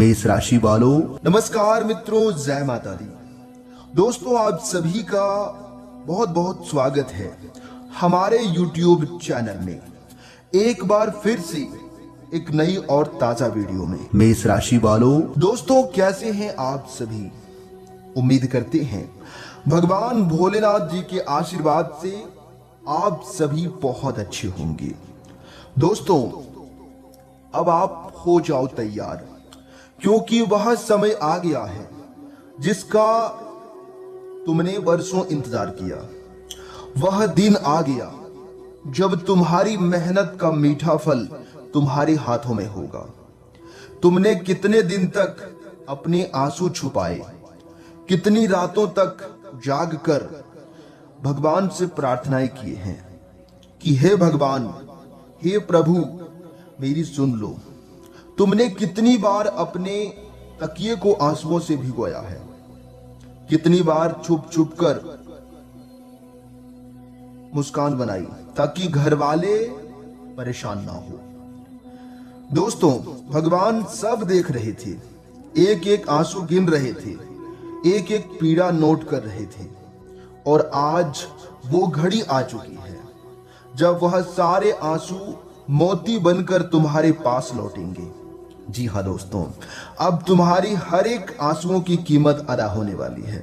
मेष राशि वालों, नमस्कार मित्रों, जय माता दी। दोस्तों, आप सभी का बहुत बहुत स्वागत है हमारे YouTube चैनल में। एक बार फिर से एक नई और ताजा वीडियो में। मेष राशि वालों, दोस्तों, कैसे हैं आप सभी? उम्मीद करते हैं भगवान भोलेनाथ जी के आशीर्वाद से आप सभी बहुत अच्छे होंगे। दोस्तों, अब आप हो जाओ तैयार, क्योंकि वह समय आ गया है जिसका तुमने वर्षों इंतजार किया। वह दिन आ गया जब तुम्हारी मेहनत का मीठा फल तुम्हारे हाथों में होगा। तुमने कितने दिन तक अपने आंसू छुपाए, कितनी रातों तक जागकर भगवान से प्रार्थनाएं किए हैं कि हे भगवान, हे प्रभु, मेरी सुन लो। तुमने कितनी बार अपने तकिए को आंसुओं से भिगोया है, कितनी बार छुप छुप कर मुस्कान बनाई ताकि घर वाले परेशान ना हो। दोस्तों, भगवान सब देख रहे थे, एक एक आंसू गिन रहे थे, एक एक पीड़ा नोट कर रहे थे। और आज वो घड़ी आ चुकी है जब वह सारे आंसू मोती बनकर तुम्हारे पास लौटेंगे। जी हाँ दोस्तों, अब तुम्हारी हर एक आंसुओं की कीमत अदा होने वाली है।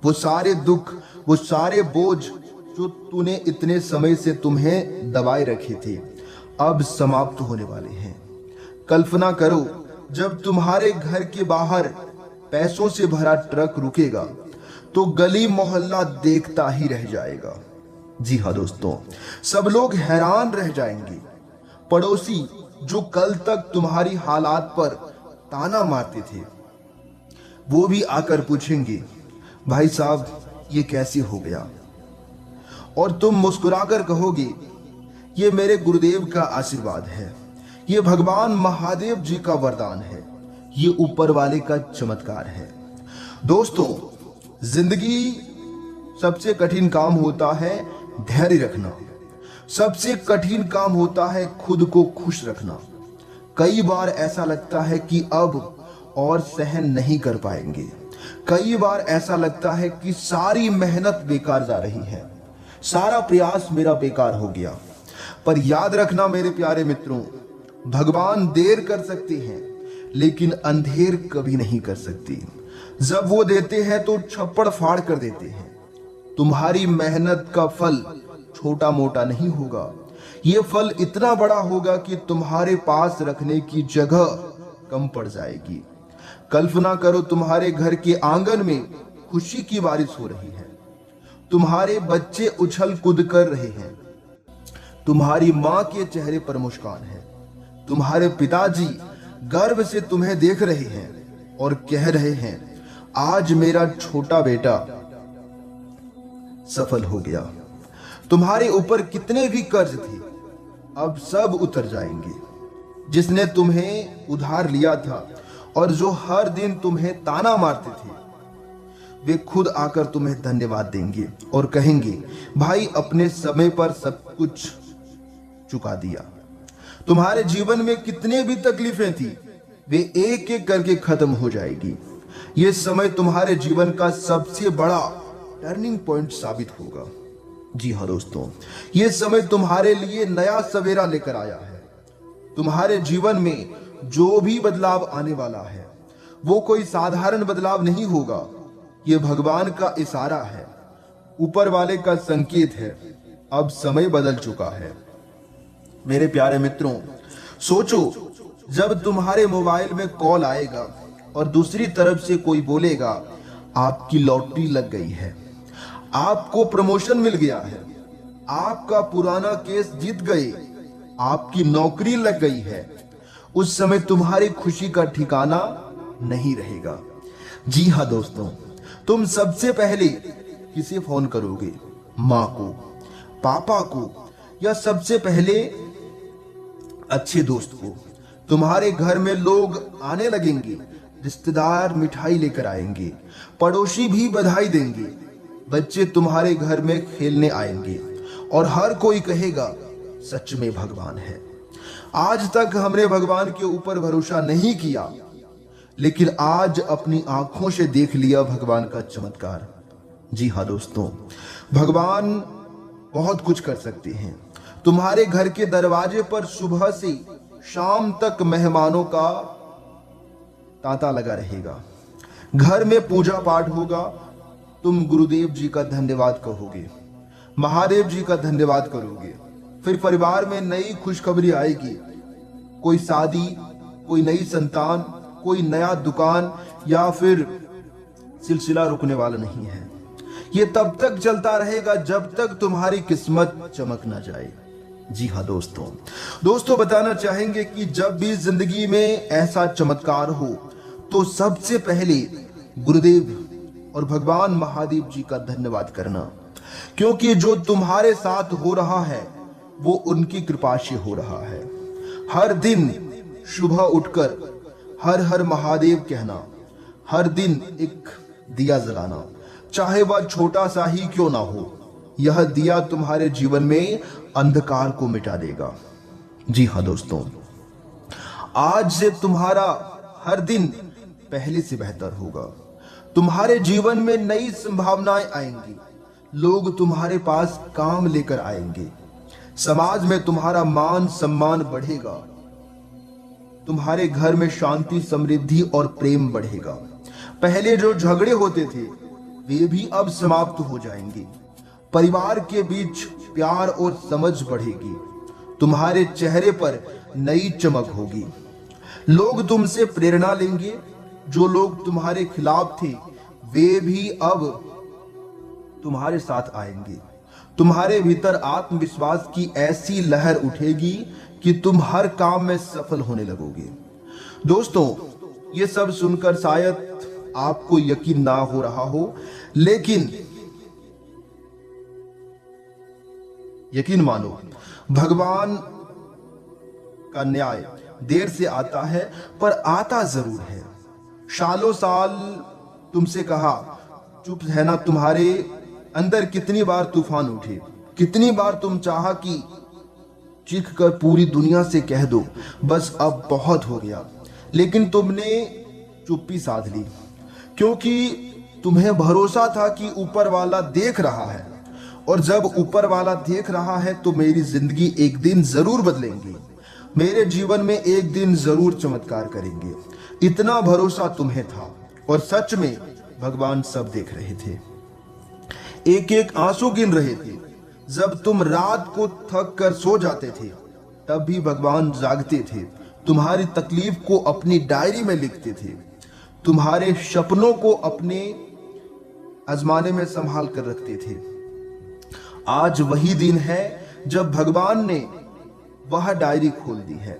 वो सारे दुख, वो सारे बोझ जो तूने इतने समय से तुम्हें दबाए रखे थे, अब समाप्त होने वाले हैं। कल्पना करो, जब तुम्हारे घर के बाहर पैसों से भरा ट्रक रुकेगा तो गली मोहल्ला देखता ही रह जाएगा। जी हाँ दोस्तों, सब लोग हैरान रह जाएंगे। पड़ोसी जो कल तक तुम्हारी हालात पर ताना मारते थे, वो भी आकर पूछेंगे, भाई साहब, ये कैसे हो गया? और तुम मुस्कुराकर कहोगे, ये मेरे गुरुदेव का आशीर्वाद है, ये भगवान महादेव जी का वरदान है, ये ऊपर वाले का चमत्कार है। दोस्तों, जिंदगी सबसे कठिन काम होता है धैर्य रखना। सबसे कठिन काम होता है खुद को खुश रखना। कई बार ऐसा लगता है कि अब और सहन नहीं कर पाएंगे। कई बार ऐसा लगता है कि सारी मेहनत बेकार जा रही है, सारा प्रयास मेरा बेकार हो गया। पर याद रखना मेरे प्यारे मित्रों, भगवान देर कर सकते हैं लेकिन अंधेर कभी नहीं कर सकती। जब वो देते हैं तो छप्पड़ फाड़ कर देते हैं। तुम्हारी मेहनत का फल छोटा मोटा नहीं होगा, ये फल इतना बड़ा होगा कि तुम्हारे पास रखने की जगह कम पड़ जाएगी। कल्पना करो, तुम्हारे घर के आंगन में खुशी की बारिश हो रही है, तुम्हारे बच्चे उछल कूद कर रहे हैं, तुम्हारी माँ के चेहरे पर मुस्कान है, तुम्हारे पिताजी गर्व से तुम्हें देख रहे हैं और कह रहे हैं, आज मेरा छोटा बेटा सफल हो गया। तुम्हारे ऊपर कितने भी कर्ज थे, अब सब उतर जाएंगे। जिसने तुम्हें उधार लिया था और जो हर दिन तुम्हें ताना मारते थे, वे खुद आकर तुम्हें धन्यवाद देंगे और कहेंगे, भाई, अपने समय पर सब कुछ चुका दिया। तुम्हारे जीवन में कितने भी तकलीफें थी, वे एक एक करके खत्म हो जाएगी। ये समय तुम्हारे जीवन का सबसे बड़ा टर्निंग पॉइंट साबित होगा। जी हाँ दोस्तों, ये समय तुम्हारे लिए नया सवेरा लेकर आया है। तुम्हारे जीवन में जो भी बदलाव आने वाला है, वो कोई साधारण बदलाव नहीं होगा। ये भगवान का इशारा है, ऊपर वाले का संकेत है। अब समय बदल चुका है। मेरे प्यारे मित्रों, सोचो, जब तुम्हारे मोबाइल में कॉल आएगा और दूसरी तरफ से कोई बोलेगा, आपकी लॉटरी लग गई है, आपको प्रमोशन मिल गया है, आपका पुराना केस जीत गए, आपकी नौकरी लग गई है, उस समय तुम्हारी खुशी का ठिकाना नहीं रहेगा। जी हाँ दोस्तों, तुम सबसे पहले किसे फोन करोगे? माँ को, पापा को, या सबसे पहले अच्छे दोस्त को? तुम्हारे घर में लोग आने लगेंगे, रिश्तेदार मिठाई लेकर आएंगे, पड़ोसी भी बधाई देंगे, बच्चे तुम्हारे घर में खेलने आएंगे और हर कोई कहेगा, सच में भगवान है। आज तक हमने भगवान के ऊपर भरोसा नहीं किया, लेकिन आज अपनी आंखों से देख लिया भगवान का चमत्कार। जी हाँ दोस्तों, भगवान बहुत कुछ कर सकते हैं। तुम्हारे घर के दरवाजे पर सुबह से शाम तक मेहमानों का तांता लगा रहेगा। घर में पूजा पाठ होगा, तुम गुरुदेव जी का धन्यवाद कहोगे, महादेव जी का धन्यवाद करोगे। फिर परिवार में नई खुशखबरी आएगी, कोई शादी, कोई नई संतान, कोई नया दुकान, या फिर सिलसिला रुकने वाला नहीं है। ये तब तक चलता रहेगा जब तक तुम्हारी किस्मत चमक ना जाए। जी हाँ दोस्तों बताना चाहेंगे कि जब भी जिंदगी में ऐसा चमत्कार हो तो सबसे पहले गुरुदेव और भगवान महादेव जी का धन्यवाद करना, क्योंकि जो तुम्हारे साथ हो रहा है वो उनकी कृपा से हो रहा है। हर दिन सुबह उठकर हर हर महादेव कहना, हर दिन एक दिया जलाना, चाहे वह छोटा सा ही क्यों ना हो, यह दिया तुम्हारे जीवन में अंधकार को मिटा देगा। जी हाँ दोस्तों, आज से तुम्हारा हर दिन पहले से बेहतर होगा। तुम्हारे जीवन में नई संभावनाएं आएंगी, लोग तुम्हारे पास काम लेकर आएंगे, समाज में तुम्हारा मान सम्मान बढ़ेगा, तुम्हारे घर में शांति, समृद्धि और प्रेम बढ़ेगा। पहले जो झगड़े होते थे वे भी अब समाप्त हो जाएंगे। परिवार के बीच प्यार और समझ बढ़ेगी। तुम्हारे चेहरे पर नई चमक होगी। लोग तुमसे प्रेरणा लेंगे। जो लोग तुम्हारे खिलाफ थे वे भी अब तुम्हारे साथ आएंगे। तुम्हारे भीतर आत्मविश्वास की ऐसी लहर उठेगी कि तुम हर काम में सफल होने लगोगे। दोस्तों, ये सब सुनकर शायद आपको यकीन ना हो रहा हो, लेकिन यकीन मानो, भगवान का न्याय देर से आता है पर आता जरूर है। सालों साल तुमसे कहा चुप रहना, तुम्हारे अंदर कितनी बार तूफान उठे, कितनी बार तुम चाहा कि चीख कर पूरी दुनिया से कह दो बस अब बहुत हो गया, लेकिन तुमने चुप्पी साध ली, क्योंकि तुम्हें भरोसा था कि ऊपर वाला देख रहा है, और जब ऊपर वाला देख रहा है तो मेरी जिंदगी एक दिन जरूर बदलेंगी, मेरे जीवन में एक दिन जरूर चमत्कार करेंगे। इतना भरोसा तुम्हें था, और सच में भगवान सब देख रहे थे, एक एक आंसू गिन रहे थे। जब तुम रात को थक कर सो जाते थे तब भी भगवान जागते थे, तुम्हारी तकलीफ को अपनी डायरी में लिखते थे, तुम्हारे सपनों को अपने आजमाने में संभाल कर रखते थे। आज वही दिन है जब भगवान ने वह डायरी खोल दी है।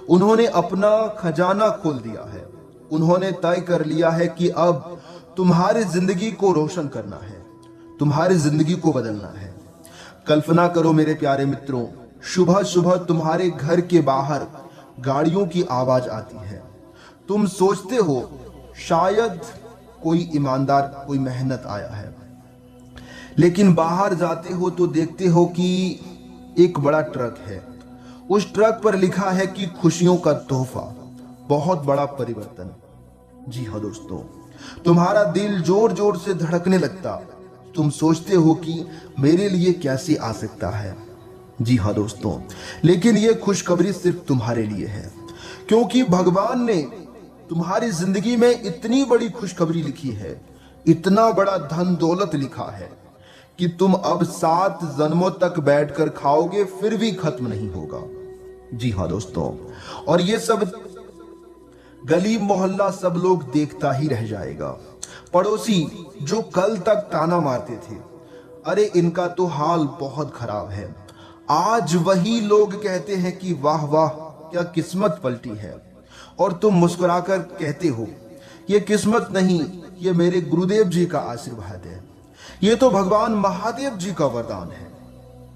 उन्होंने अपना खजाना खोल दिया है। उन्होंने तय कर लिया है कि अब तुम्हारी जिंदगी को रोशन करना है, तुम्हारी जिंदगी को बदलना है। कल्पना करो मेरे प्यारे मित्रों, सुबह सुबह तुम्हारे घर के बाहर गाड़ियों की आवाज आती है। तुम सोचते हो शायद कोई ईमानदार, कोई मेहनत आया है, लेकिन बाहर जाते हो तो देखते हो कि एक बड़ा ट्रक है। उस ट्रक पर लिखा है कि खुशियों का तोहफा, बहुत बड़ा परिवर्तन। जी हाँ दोस्तों, तुम्हारा दिल जोर जोर से धड़कने लगता। तुम सोचते हो कि मेरे लिए कैसे आ सकता है। जी हाँ दोस्तों, लेकिन ये खुशखबरी सिर्फ तुम्हारे लिए है, क्योंकि भगवान ने तुम्हारी जिंदगी में इतनी बड़ी खुशखबरी लिखी है, इतना बड़ा धन दौलत लिखा है कि तुम अब 7 जन्मों तक बैठकर खाओगे फिर भी खत्म नहीं होगा। जी हाँ दोस्तों, और ये सब गली मोहल्ला सब लोग देखता ही रह जाएगा। पड़ोसी जो कल तक ताना मारते थे, अरे इनका तो हाल बहुत खराब है, आज वही लोग कहते हैं कि वाह वाह क्या किस्मत पलटी है। और तुम मुस्कुराकर कहते हो ये किस्मत नहीं, ये मेरे गुरुदेव जी का आशीर्वाद है, ये तो भगवान महादेव जी का वरदान है,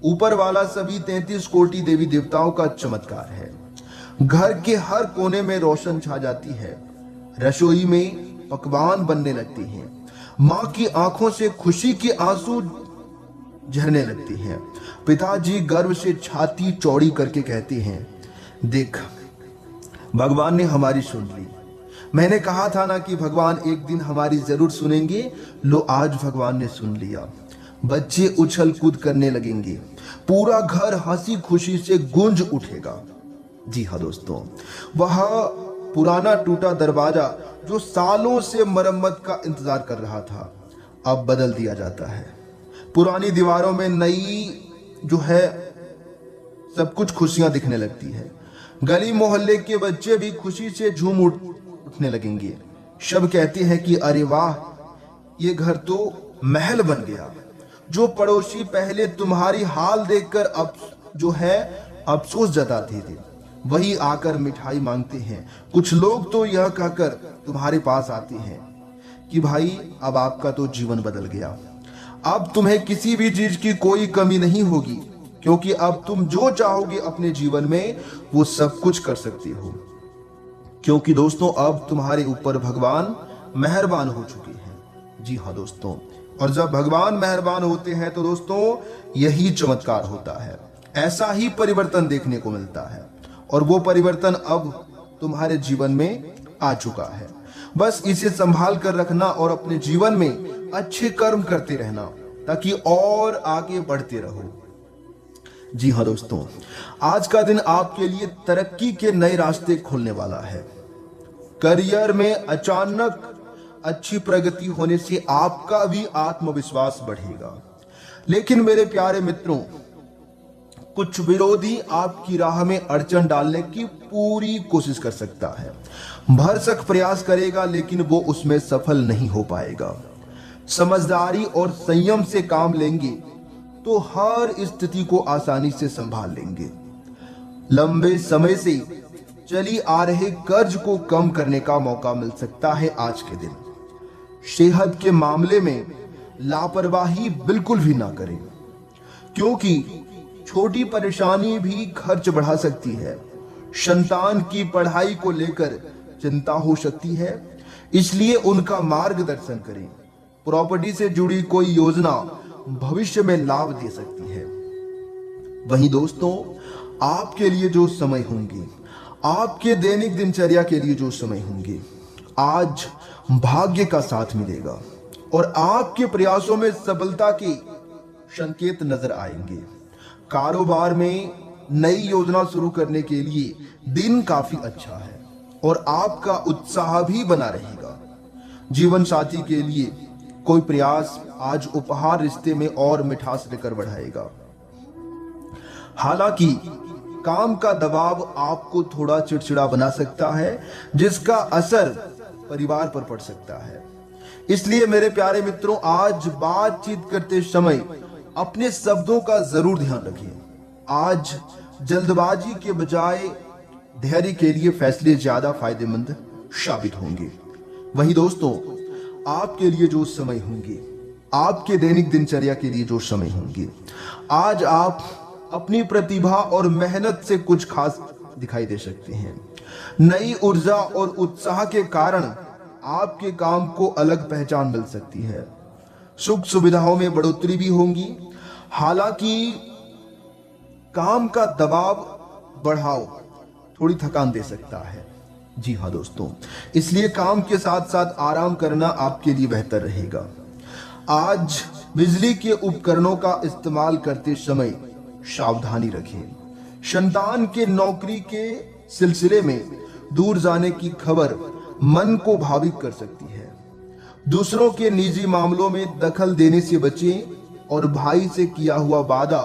ऊपर वाला सभी 33 कोटि देवी देवताओं का चमत्कार है। घर के हर कोने में रोशन छा जाती है, रसोई में पकवान बनने लगती हैं, माँ की आंखों से खुशी के आंसू झरने लगती हैं। पिताजी गर्व से छाती चौड़ी करके कहते हैं, देख भगवान ने हमारी सुन ली, मैंने कहा था ना कि भगवान एक दिन हमारी जरूर सुनेंगे। लो आज भगवान ने सुन लिया। बच्चे उछल कूद करने लगेंगे, पूरा घर हंसी खुशी से गूंज उठेगा। जी हाँ दोस्तों, वह पुराना टूटा दरवाजा जो सालों से मरम्मत का इंतजार कर रहा था, अब बदल दिया जाता है। पुरानी दीवारों में नई जो है सब कुछ खुशियां दिखने लगती है। गली मोहल्ले के बच्चे भी खुशी से झूम उठने लगेंगे। सब कहते हैं कि अरे वाह, ये घर तो महल बन गया। जो पड़ोसी पहले तुम्हारी हाल देखकर अब जो है अफसोस जताते थे, वही आकर मिठाई मांगते हैं। कुछ लोग तो यह कहकर तुम्हारे पास आते हैं कि भाई अब आपका तो जीवन बदल गया, अब तुम्हें किसी भी चीज की कोई कमी नहीं होगी, क्योंकि अब तुम जो चाहोगे अपने जीवन में वो सब कुछ कर सकते हो। क्योंकि दोस्तों अब तुम्हारे ऊपर भगवान मेहरबान हो चुके हैं। जी हाँ दोस्तों, और जब भगवान मेहरबान होते हैं तो दोस्तों यही चमत्कार होता है, ऐसा ही परिवर्तन देखने को मिलता है। और वो परिवर्तन अब तुम्हारे जीवन में आ चुका है। बस इसे संभाल कर रखना और अपने जीवन में अच्छे कर्म करते रहना, ताकि और आगे बढ़ते रहो। जी हाँ दोस्तों, आज का दिन आपके लिए तरक्की के नए रास्ते खोलने वाला है। करियर में अचानक अच्छी प्रगति होने से आपका भी आत्मविश्वास बढ़ेगा। लेकिन मेरे प्यारे मित्रों, कुछ विरोधी आपकी राह में अड़चन डालने की पूरी कोशिश कर सकता है। भरसक प्रयास करेगा, लेकिन वो उसमें सफल नहीं हो पाएगा। समझदारी और संयम से काम लेंगे तो हर स्थिति को आसानी से संभाल लेंगे। लंबे समय से चली आ रहे कर्ज को कम करने का मौका मिल सकता है आज के दिन। सेहत के मामले में लापरवाही बिल्कुल भी ना करें, क्योंकि छोटी परेशानी भी खर्च बढ़ा सकती है। संतान की पढ़ाई को लेकर चिंता हो सकती है, इसलिए उनका मार्गदर्शन करें। प्रॉपर्टी से जुड़ी कोई योजना भविष्य में लाभ दे सकती है। वहीं दोस्तों, आपके लिए जो समय होंगे, आपके दैनिक दिनचर्या के लिए जो समय होंगे, आज भाग्य का साथ मिलेगा और आपके प्रयासों में सफलता के संकेत नजर आएंगे। कारोबार में नई योजना शुरू करने के लिए दिन काफी अच्छा है और आपका उत्साह भी बना रहेगा। जीवन साथी के लिए कोई प्रयास आज उपहार रिश्ते में और मिठास लेकर बढ़ाएगा। हालांकि काम का दबाव आपको थोड़ा चिड़चिड़ा बना सकता है, जिसका असर परिवार पर पड़ सकता है। इसलिए मेरे प्यारे मित्रों, आज बातचीत करते समय अपने शब्दों का जरूर ध्यान रखें। आज जल्दबाजी के बजाय धैर्य के लिए फैसले ज्यादा फायदेमंद साबित होंगे। वहीं दोस्तों, आपके लिए जो समय होंगे, आपके दैनिक दिनचर्या के लिए जो समय होंगे, आज आप अपनी प्रतिभा और मेहनत से कुछ खास दिखाई दे सकते हैं। नई ऊर्जा और उत्साह के कारण आपके काम को अलग पहचान मिल सकती है। सुख सुविधाओं में बढ़ोतरी भी होंगी। हालांकि काम का दबाव बढ़ाव थोड़ी थकान दे सकता है। जी हाँ दोस्तों, इसलिए काम के साथ साथ आराम करना आपके लिए बेहतर रहेगा। आज बिजली के उपकरणों का इस्तेमाल करते समय सावधानी रखें। संतान के नौकरी के सिलसिले में दूर जाने की खबर मन को भावित कर सकती है। दूसरों के निजी मामलों में दखल देने से बचें और भाई से किया हुआ वादा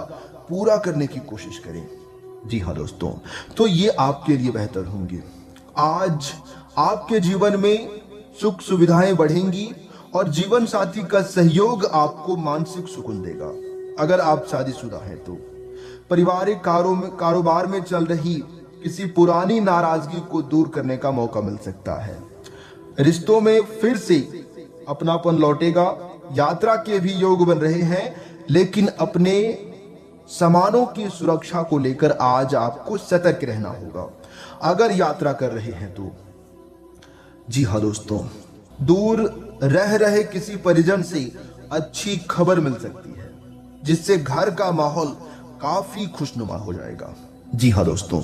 पूरा करने की कोशिश करें। जी हाँ दोस्तों, तो ये आपके लिए बेहतर होंगे। आज आपके जीवन में सुख सुविधाएं बढ़ेंगी और जीवन साथी का सहयोग आपको मानसिक सुकून देगा। अगर आप शादीशुदा हैं तो पारिवारिक कारोबार में चल रही किसी पुरानी नाराजगी को दूर करने का मौका मिल सकता है। रिश्तों में फिर से अपनापन लौटेगा। यात्रा के भी योग बन रहे हैं, लेकिन अपने सामानों की सुरक्षा को लेकर आज आपको सतर्क रहना होगा अगर यात्रा कर रहे हैं तो। जी हाँ दोस्तों, दूर रह रहे किसी परिजन से अच्छी खबर मिल सकती है, जिससे घर का माहौल काफी खुशनुमा हो जाएगा। जी हाँ दोस्तों।